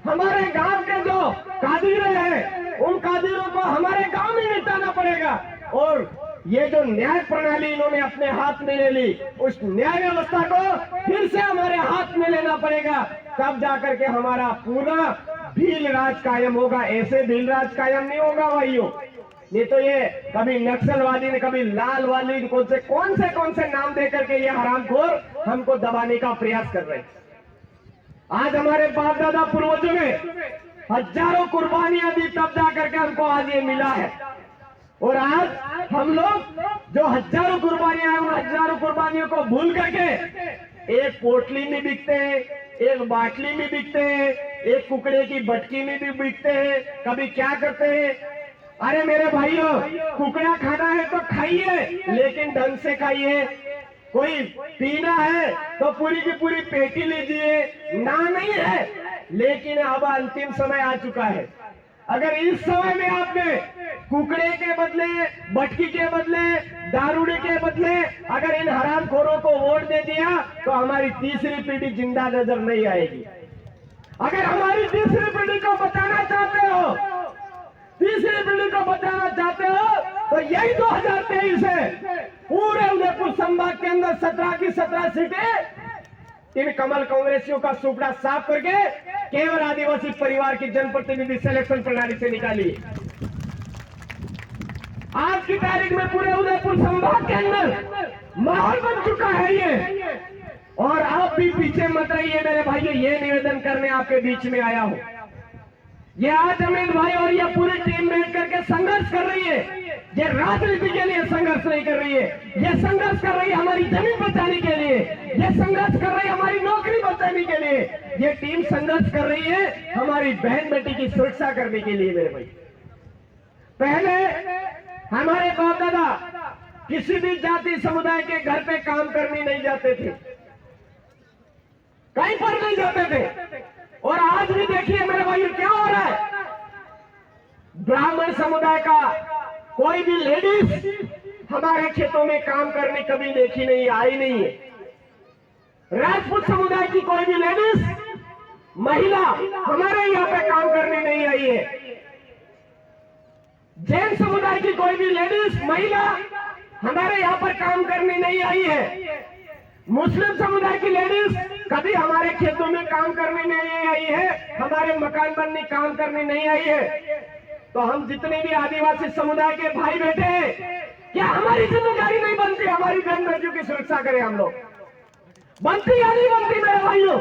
हमारे गांव के जो कादिर हैं, उन कादिरों को हमारे गांव में निपटाना पड़ेगा। और ये जो न्याय प्रणाली इन्होंने अपने हाथ में ले ली, उस न्याय व्यवस्था को फिर से हमारे हाथ में लेना पड़ेगा, तब जाकर के हमारा पूरा भील राज कायम होगा। ऐसे भील राज कायम नहीं होगा भाइयों। नहीं तो ये कभी नक्सलवादी ने, कभी लालवादी, कौन से नाम दे करके ये हरामखोर हमको दबाने का प्रयास कर रहे हैं। आज हमारे बाप दादा पूर्वजों ने हजारों कुर्बानियां दी, तब जाकर के हमको आज ये मिला है। और आज हम लोग जो हजारों कुर्बानियां हैं, उन हजारों कुर्बानियों को भूल करके एक पोटली में बिकते हैं, एक बाटली में बिकते हैं, एक कुकड़े की बटकी में भी बिकते हैं। कभी क्या करते हैं, अरे मेरे भाइयों, कुकड़ा खाना है तो खाइए, लेकिन ढंग से खाइए। कोई पीना है तो पूरी की पूरी पेटी लीजिए, ना नहीं है। लेकिन अब अंतिम समय आ चुका है। अगर इस समय में आपने कुकड़े के बदले, बटकी के बदले, दारूड़ी के बदले अगर इन हरामखोरों को वोट दे दिया, तो हमारी तीसरी पीढ़ी जिंदा नजर नहीं आएगी। अगर हमारी तीसरी पीढ़ी को बचाना चाहते हो, तीसरी पीढ़ी को बचाना चाहते हो, तो यही 2023 है। पूरे उदयपुर संभाग के अंदर 17 की 17 सीटें इन कमल कांग्रेसियों का सुपड़ा साफ करके केवल आदिवासी परिवार की जनप्रतिनिधि सिलेक्शन प्रणाली से निकाली। आज की तारीख में पूरे उदयपुर संभाग के अंदर माहौल बन चुका है ये। और आप भी पीछे मत रहिए मेरे भाइयों, ये निवेदन करने आपके बीच में आया हूं। ये आज अमित भाई और ये पूरी टीम बैठ करके संघर्ष कर रही है। ये राजनीति के लिए संघर्ष नहीं कर रही है, ये संघर्ष कर रही है हमारी जमीन बचाने के लिए, ये संघर्ष कर रही है हमारी नौकरी बचाने के लिए, ये टीम संघर्ष कर रही है हमारी बहन बेटी की सुरक्षा करने के लिए। मेरे भाई, पहले हमारे बाप दादा किसी भी जाति समुदाय के घर पे काम करने नहीं जाते थे, कहीं पर नहीं जाते थे। और आज भी देखिए मेरे भाई क्या हो रहा है, ब्राह्मण समुदाय का कोई भी लेडीज हमारे खेतों में काम करने कभी देखी नहीं, आई नहीं है। राजपूत समुदाय की कोई भी लेडीज महिला हमारे यहाँ पे काम करने नहीं आई है। जैन समुदाय की कोई भी लेडीज महिला हमारे यहाँ पर काम करने नहीं आई है। मुस्लिम समुदाय की लेडीज कभी हमारे खेतों में काम करने नहीं आई है, हमारे मकान बनने काम करने नहीं आई है। तो हम जितने भी आदिवासी समुदाय के भाई बैठे हैं, क्या हमारी जिम्मेदारी नहीं बनती हमारी बहन बेटियों की सुरक्षा करें हम लोग? बनती या नहीं बनती मेरे भाइयों?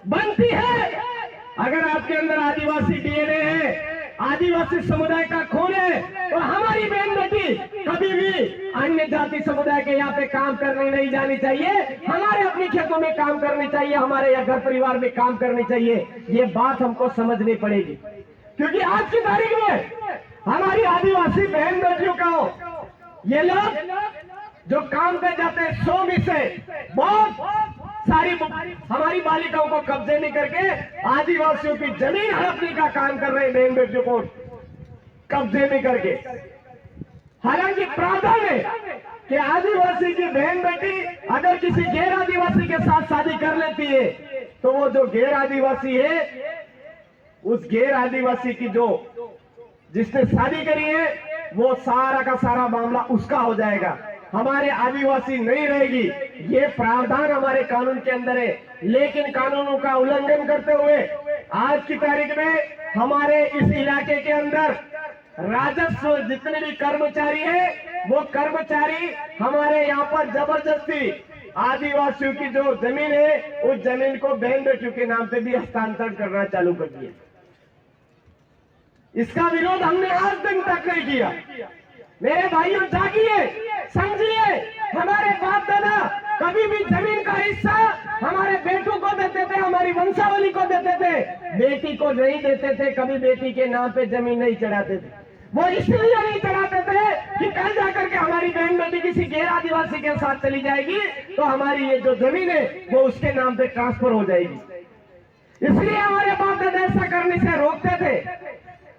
बनती है। अगर आपके अंदर आदिवासी डीएनए है, आदिवासी समुदाय का खून है, तो हमारी बहन बेटी कभी भी अन्य जाति समुदाय के यहाँ पे काम करने नहीं जानी चाहिए। हमारे अपने खेतों में काम करनी चाहिए, हमारे यहाँ घर परिवार में काम करनी चाहिए। ये बात हमको समझनी पड़ेगी, क्योंकि आज की तारीख में हमारी आदिवासी बहन बेटियों का ये लोग जो काम कर जाते हैं 100 में से बहुत सारी हमारी बालिकाओं को कब्जे नहीं करके आदिवासियों की जमीन हड़पने का काम कर रहे हैं बहन बेटियों को। कब्जे में करके। हालांकि प्रावधान है कि आदिवासी की बहन बेटी अगर किसी गैर आदिवासी के साथ शादी कर लेती है तो वो जो गैर आदिवासी है, उस गैर आदिवासी की जो जिसने शादी करी है, वो सारा का सारा मामला उसका हो जाएगा, हमारे आदिवासी नहीं रहेगी। ये प्रावधान हमारे कानून के अंदर है। लेकिन कानूनों का उल्लंघन करते हुए आज की तारीख में हमारे इस इलाके के अंदर राजस्व जितने भी कर्मचारी है, वो कर्मचारी हमारे यहाँ पर जबरदस्ती आदिवासियों की जो जमीन है, उस जमीन को बहन बेटियों के नाम पे भी हस्तांतरण करना चालू कर दिया। इसका विरोध हमने आज दिन तक नहीं किया। मेरे भाइयों, जागिए, समझिए। हमारे बाप दादा कभी भी जमीन का हिस्सा हमारे बेटों को देते थे, हमारी वंशावली को देते थे, बेटी को नहीं देते थे। कभी बेटी के नाम पे जमीन नहीं चढ़ाते थे। वो इसलिए नहीं चढ़ाते थे कि कल जाकर के हमारी बहन बेटी किसी गैर आदिवासी के साथ चली जाएगी तो हमारी ये जो जमीन है वो उसके नाम पे ट्रांसफर हो जाएगी। इसलिए हमारे बाप दादा ऐसा करने से रोकते थे।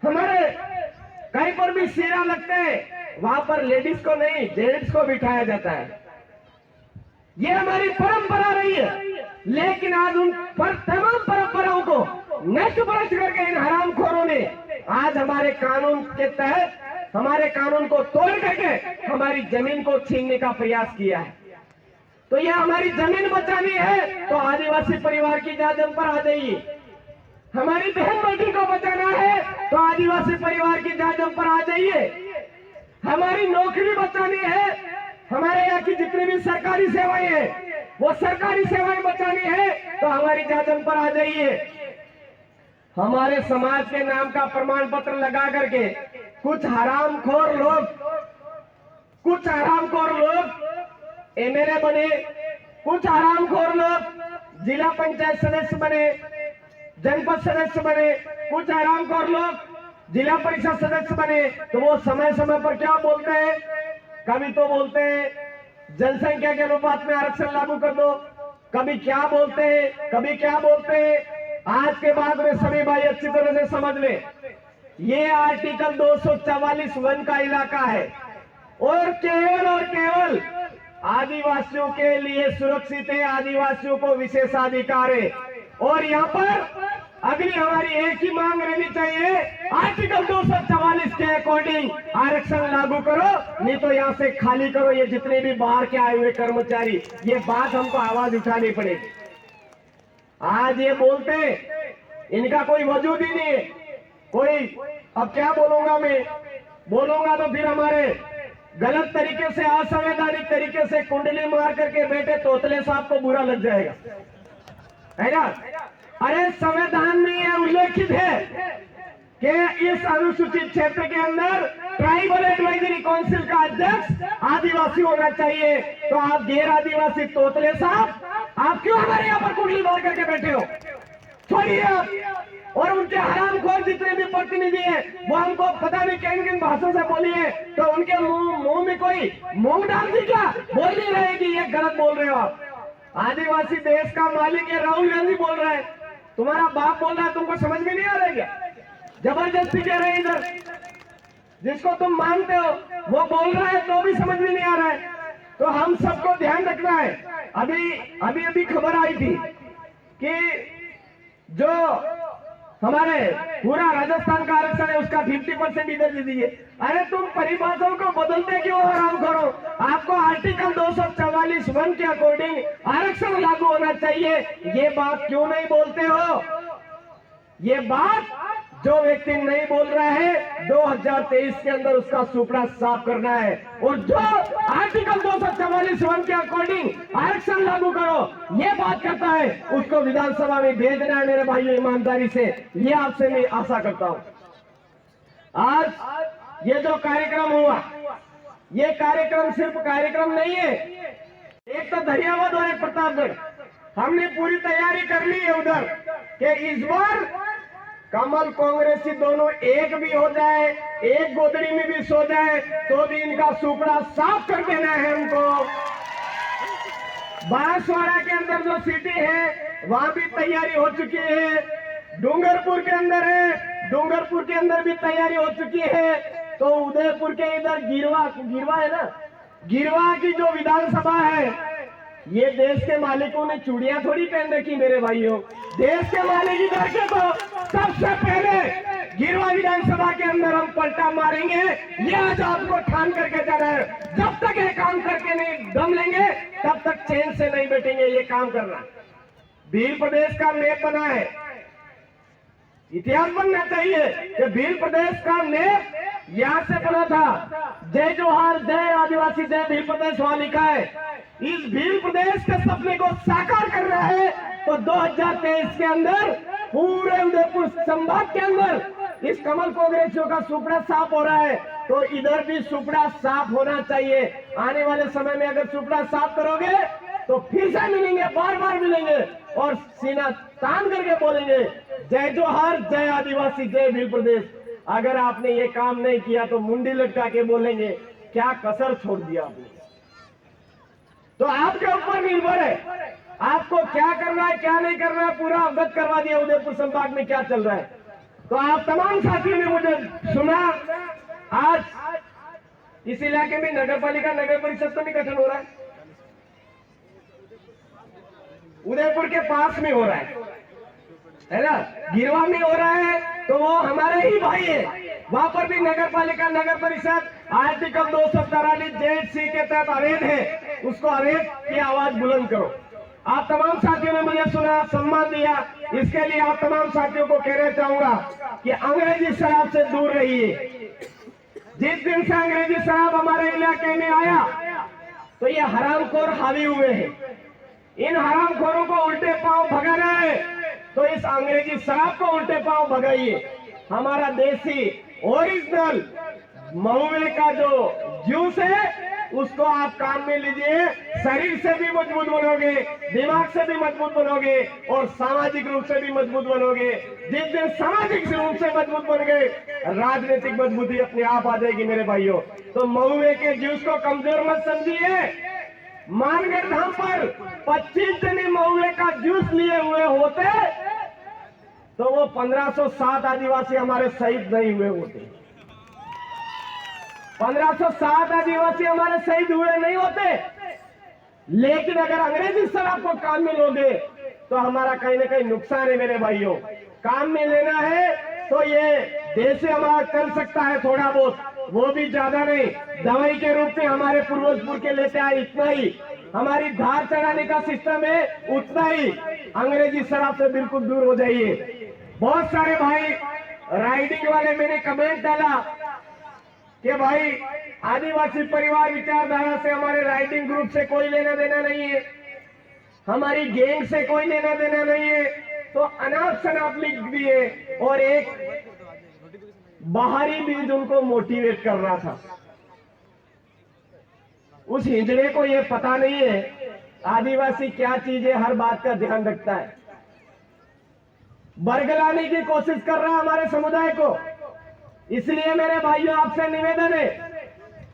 हमारे कहीं पर भी सीरा लगते हैं, वहां पर लेडीज को नहीं, जेंट्स को बिठाया जाता है। ये हमारी परंपरा रही है। लेकिन आज उन पर तमाम परंपराओं को नष्ट भ्रष्ट करके इन हरामखोरों ने आज हमारे कानून के तहत हमारे कानून को तोड़ करके हमारी जमीन को छीनने का प्रयास किया है। तो ये हमारी जमीन बचानी है तो आदिवासी परिवार की जाजम पर आ जाइए। हमारी बहन बेटी को बचाना है तो आदिवासी परिवार की जाजम पर आ जाइए। हमारी नौकरी बचानी है, हमारे यहाँ की जितनी भी सरकारी सेवाएं हैं वो सरकारी सेवाएं बचानी है तो हमारी जाजम पर आ जाइए। हमारे समाज के नाम का प्रमाण पत्र लगा करके कुछ हरामखोर लोग एमएलए बने, कुछ हरामखोर लोग जिला पंचायत सदस्य बने, जनपद सदस्य बने, कुछ हरामखोर लोग जिला परिषद सदस्य बने। तो वो समय समय पर क्या बोलते हैं? कभी तो बोलते हैं जनसंख्या के अनुपात में आरक्षण लागू कर दो, कभी क्या बोलते हैं, कभी क्या बोलते हैं। आज के बाद में सभी भाई अच्छी तरह से समझ लें, ये आर्टिकल 244 वन का इलाका है और केवल आदिवासियों के लिए सुरक्षित है, आदिवासियों को विशेषाधिकार है। और यहाँ पर अगली हमारी एक ही मांग रहनी चाहिए, आर्टिकल 244 के अकॉर्डिंग आरक्षण लागू करो, नहीं तो यहाँ से खाली करो ये जितने भी बाहर के आए हुए कर्मचारी। ये बात हमको आवाज उठानी पड़ेगी। आज ये बोलते हैं, इनका कोई वजूद ही नहीं है। कोई अब क्या बोलूंगा मैं, बोलूंगा तो फिर हमारे गलत तरीके से, असंवैधानिक तरीके से कुंडली मार करके बैठे तोतले साहब को बुरा लग जाएगा, है ना। अरे संविधान में यह उल्लेखित है कि इस अनुसूचित क्षेत्र के अंदर ट्राइबल एडवाइजरी काउंसिल का अध्यक्ष आदिवासी होना चाहिए। तो आप गैर आदिवासी तोतले साहब, आप क्यों हमारे यहाँ पर कुंडली मार करके बैठे हो? छोड़िए आप। और उनके हरामखोर जितने भी प्रतिनिधि हैं वो हमको पता नहीं किन किन भाषा से बोली है, तो उनके मुंह में कोई मूंग डाल दी क्या? बोल नहीं रहे कि ये गलत बोल रहे हो आप। आदिवासी देश का मालिक है, राहुल गांधी बोल रहा है, तुम्हारा बाप बोल रहा है, तुमको समझ में नहीं आ रहा है क्या? जबरदस्ती कह रहे हैं इधर, जिसको तुम मानते हो वो बोल रहा है तो भी समझ में नहीं आ रहा है। तो हम सबको ध्यान रखना है। अभी खबर आई थी कि जो हमारे पूरा राजस्थान का आरक्षण है उसका 50% इधर दे दीजिए। अरे तुम परिभाषाओं को बदलते क्यों आराम करो? आपको आर्टिकल 244 वन के अकॉर्डिंग आरक्षण लागू होना चाहिए। ये बात क्यों नहीं बोलते हो? ये बात जो व्यक्ति नहीं बोल रहा है 2023 के अंदर उसका सुपड़ा साफ करना है। और जो आर्टिकल 244 वन के अकॉर्डिंग आरक्षण लागू करो ये बात करता है उसको विधानसभा में भेजना है मेरे भाइयों, ईमानदारी से। ये आपसे मैं आशा करता हूं। आज ये जो कार्यक्रम हुआ, ये कार्यक्रम सिर्फ कार्यक्रम नहीं है। एक तो दरियावद और एक प्रतापगढ़, हमने पूरी तैयारी कर ली है उधर कि इस बार कमल कांग्रेसी दोनों एक भी हो जाए, एक गोदड़ी में भी सो जाए तो भी इनका सुपड़ा साफ कर देना है हमको। बांसवाड़ा के अंदर जो सिटी है वहां भी तैयारी हो चुकी है, डूंगरपुर के अंदर है, डूंगरपुर के अंदर भी तैयारी हो चुकी है। तो उदयपुर के इधर गिरवा है ना, गिरवा की जो विधानसभा है, ये देश के मालिकों ने चूड़ियां थोड़ी पहन रखी मेरे भाइयों। देश के मालिक इधर के तो सबसे पहले गिरवा विधानसभा के अंदर हम पलटा मारेंगे, ये आज आपको ठान करके जा रहे हैं। जब तक ये काम करके नहीं दम लेंगे तब तक चैन से नहीं बैठेंगे। ये काम करना भील प्रदेश का मैप बना है, इतिहास बनना चाहिए कि भील प्रदेश का मैप यहां से बना था। जय जोहार, जय आदिवासी, जय भील प्रदेश वहां लिखा है। इस भील प्रदेश के सपने को साकार कर रहा है। तो 2023 के अंदर पूरे उदयपुर संभाग के अंदर इस कमल कांग्रेसियों का सुपड़ा साफ हो रहा है, तो इधर भी सुपड़ा साफ होना चाहिए। आने वाले समय में अगर सुपड़ा साफ करोगे तो फिर से मिलेंगे, बार बार मिलेंगे और सीना तान करके बोलेंगे जय जोहार, जय आदिवासी, जय भील प्रदेश। अगर आपने ये काम नहीं किया तो मुंडी लटका के बोलेंगे क्या कसर छोड़ दिया आपने। तो आपके ऊपर निर्भर है, आपको क्या करना है क्या नहीं करना है, पूरा अवगत करवा दिया उदयपुर संभाग में क्या चल रहा है। तो आप तमाम साथियों ने मुझे सुना। आज इस इलाके में नगर पालिका नगर परिषद तो नहीं गठन हो रहा है, उदयपुर के पास में हो रहा है ना, गिरवा में हो रहा है। तो वो हमारे ही भाई है, वहां पर भी नगर पालिका नगर परिषद आर्टिकल 243 जेड-सी के तहत अवैध है, उसको अवैध की आवाज बुलंद करो। आप तमाम साथियों ने मुझे सुना, सम्मान दिया, इसके लिए आप तमाम साथियों को कहना चाहूंगा कि अंग्रेजी शराब से दूर रहिए। जिस दिन से अंग्रेजी शराब हमारे इलाके में आया तो ये हरामखोर हावी हुए हैं। इन हरामखोरों को उल्टे पांव भगाना है तो इस अंग्रेजी शराब को उल्टे पांव भगाइए। हमारा देसी ओरिजिनल महुए का जो जूस है उसको आप काम में लीजिए। शरीर से भी मजबूत बनोगे, दिमाग से भी मजबूत बनोगे और सामाजिक रूप से भी मजबूत बनोगे। जिस दिन सामाजिक रूप से मजबूत बन गए, राजनीतिक मजबूती अपने आप आ जाएगी मेरे भाइयों। तो महुए के जूस को कमजोर मत समझिए। मानगढ़ धाम पर 25 जने महुए का जूस लिए हुए होते तो वो 1507 आदिवासी हमारे शहीद नहीं हुए होते। 1507 आदिवासी हमारे शहीद हुए नहीं होते। लेकिन अगर अंग्रेजी शराब को काम में लोगे तो हमारा कहीं ना कहीं नुकसान है मेरे भाइयों। काम में लेना है तो ये देश से हमारा चल सकता है थोड़ा बहुत, वो भी ज्यादा नहीं। दवाई के रूप में हमारे पूर्वजपुर के लेते आए इतना ही, हमारी धार चढ़ाने का सिस्टम है उतना ही। अंग्रेजी शराब से बिल्कुल दूर हो जाइए। बहुत सारे भाई राइडिंग वाले मैंने कमेंट डाला कि भाई आदिवासी परिवार विचारधारा से हमारे राइडिंग ग्रुप से कोई लेना देना नहीं है, हमारी गैंग से कोई लेना देना नहीं है। तो अनाप शनाप लिख दिए और एक बाहरी बीज उनको मोटिवेट कर रहा था। उस हिजड़े को ये पता नहीं है आदिवासी क्या चीज है, हर बात का ध्यान रखता है। बरगलाने की कोशिश कर रहा है हमारे समुदाय को। इसलिए मेरे भाइयों आपसे निवेदन है,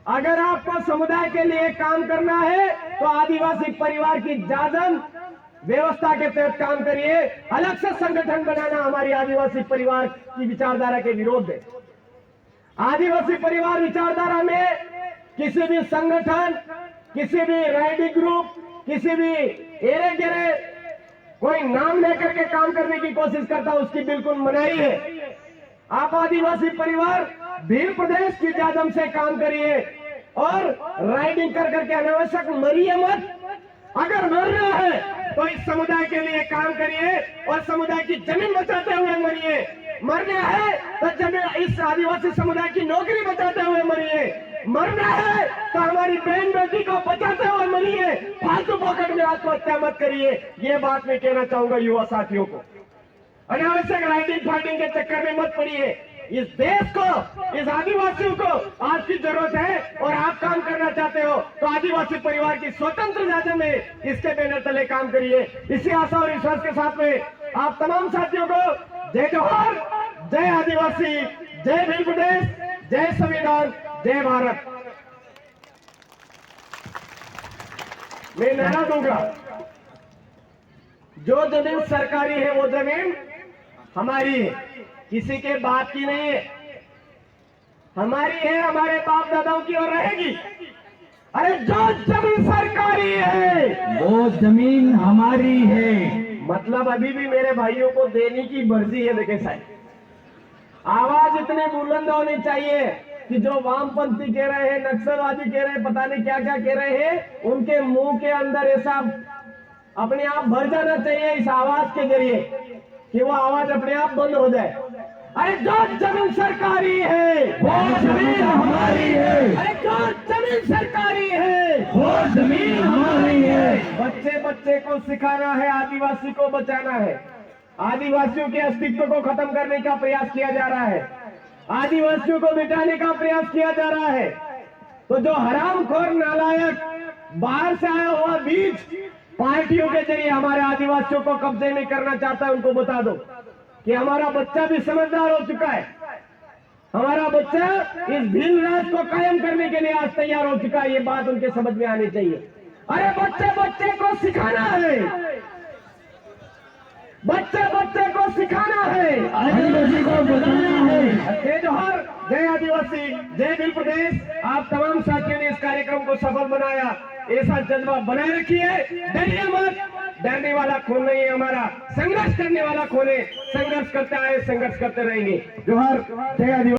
अगर आपको समुदाय के लिए काम करना है तो आदिवासी परिवार की जाजम व्यवस्था के तहत काम करिए। अलग से संगठन बनाना हमारी आदिवासी परिवार की विचारधारा के विरोध है। आदिवासी परिवार विचारधारा में किसी भी संगठन, किसी भी राइडिंग ग्रुप, किसी भी एरे गेरे कोई नाम लेकर के काम करने की कोशिश करता उसकी बिल्कुल मनाही है। आप आदिवासी परिवार भील प्रदेश की जाजम से काम करिए और राइडिंग कर करके अनावश्यक मरिए मत। अगर मरना है तो इस समुदाय के लिए काम करिए और समुदाय की जमीन बचाते हुए मरिए। मरना है तो जमीन इस आदिवासी समुदाय की नौकरी बचाते हुए मरिए। मरना है तो हमारी बहन बेटी को बचाते हुए मरिए। फालतू पॉकेट में आत्महत्या मत करिए। ये बात मैं कहना चाहूंगा युवा साथियों को। अनावश्यक राइडिंग फाइटिंग के चक्कर में मत पड़िए। इस देश को, इस आदिवासियों को आपकी जरूरत है और आप काम करना चाहते हो तो आदिवासी परिवार की स्वतंत्र जाजम में इसके बैनर तले काम करिए। इसी आशा और विश्वास के साथ में आप तमाम साथियों को जय जोहार, जय आदिवासी, जय भील प्रदेश, जय संविधान, जय भारत। मैं नारा दूंगा, जो जमीन सरकारी है वो जमीन हमारी है, किसी के बाप की नहीं है, हमारी है, हमारे बाप दादाओं की और रहेगी। अरे जो जमीन सरकारी है वो जमीन हमारी है। मतलब अभी भी मेरे भाइयों को देने की मर्जी है। देखे साहब, आवाज इतनी बुलंद होनी चाहिए कि जो वामपंथी कह रहे हैं, नक्सलवादी कह रहे हैं, पता नहीं क्या क्या कह रहे हैं, उनके मुंह के अंदर ऐसा अपने आप भर जाना चाहिए इस आवाज के जरिए कि वो आवाज अपने आप बंद हो जाए। अरे जो जमीन सरकारी है वो जमीन हमारी है। अरे जो जमीन सरकारी है वो जमीन हमारी है। बच्चे बच्चे को सिखाना है, आदिवासी को बचाना है, आदिवासियों के अस्तित्व को खत्म करने का प्रयास किया जा रहा है, आदिवासियों को मिटाने का प्रयास किया जा रहा है। तो जो हरामखोर नालायक बाहर से आया हुआ बीज पार्टियों के जरिए हमारे आदिवासियों को कब्जे में करना चाहता है, उनको बता दो कि हमारा बच्चा भी समझदार हो चुका है। हमारा बच्चा इस भील राज को कायम करने के लिए आज तैयार हो चुका है। ये बात उनके समझ में आनी चाहिए। अरे बच्चे बच्चे को सिखाना है, बच्चे बच्चे को सिखाना है, आदिवासी को बताना है। जय जोहर, जय आदिवासी, जय भील प्रदेश। आप तमाम साथियों ने इस कार्यक्रम को सफल बनाया, ऐसा जज्बा बनाए रखिए। डरिए मत, डरने वाला खून नहीं है हमारा, संघर्ष करने वाला खून है। संघर्ष करते आए, संघर्ष करते रहेंगे। जोहर, जय आदिवासी।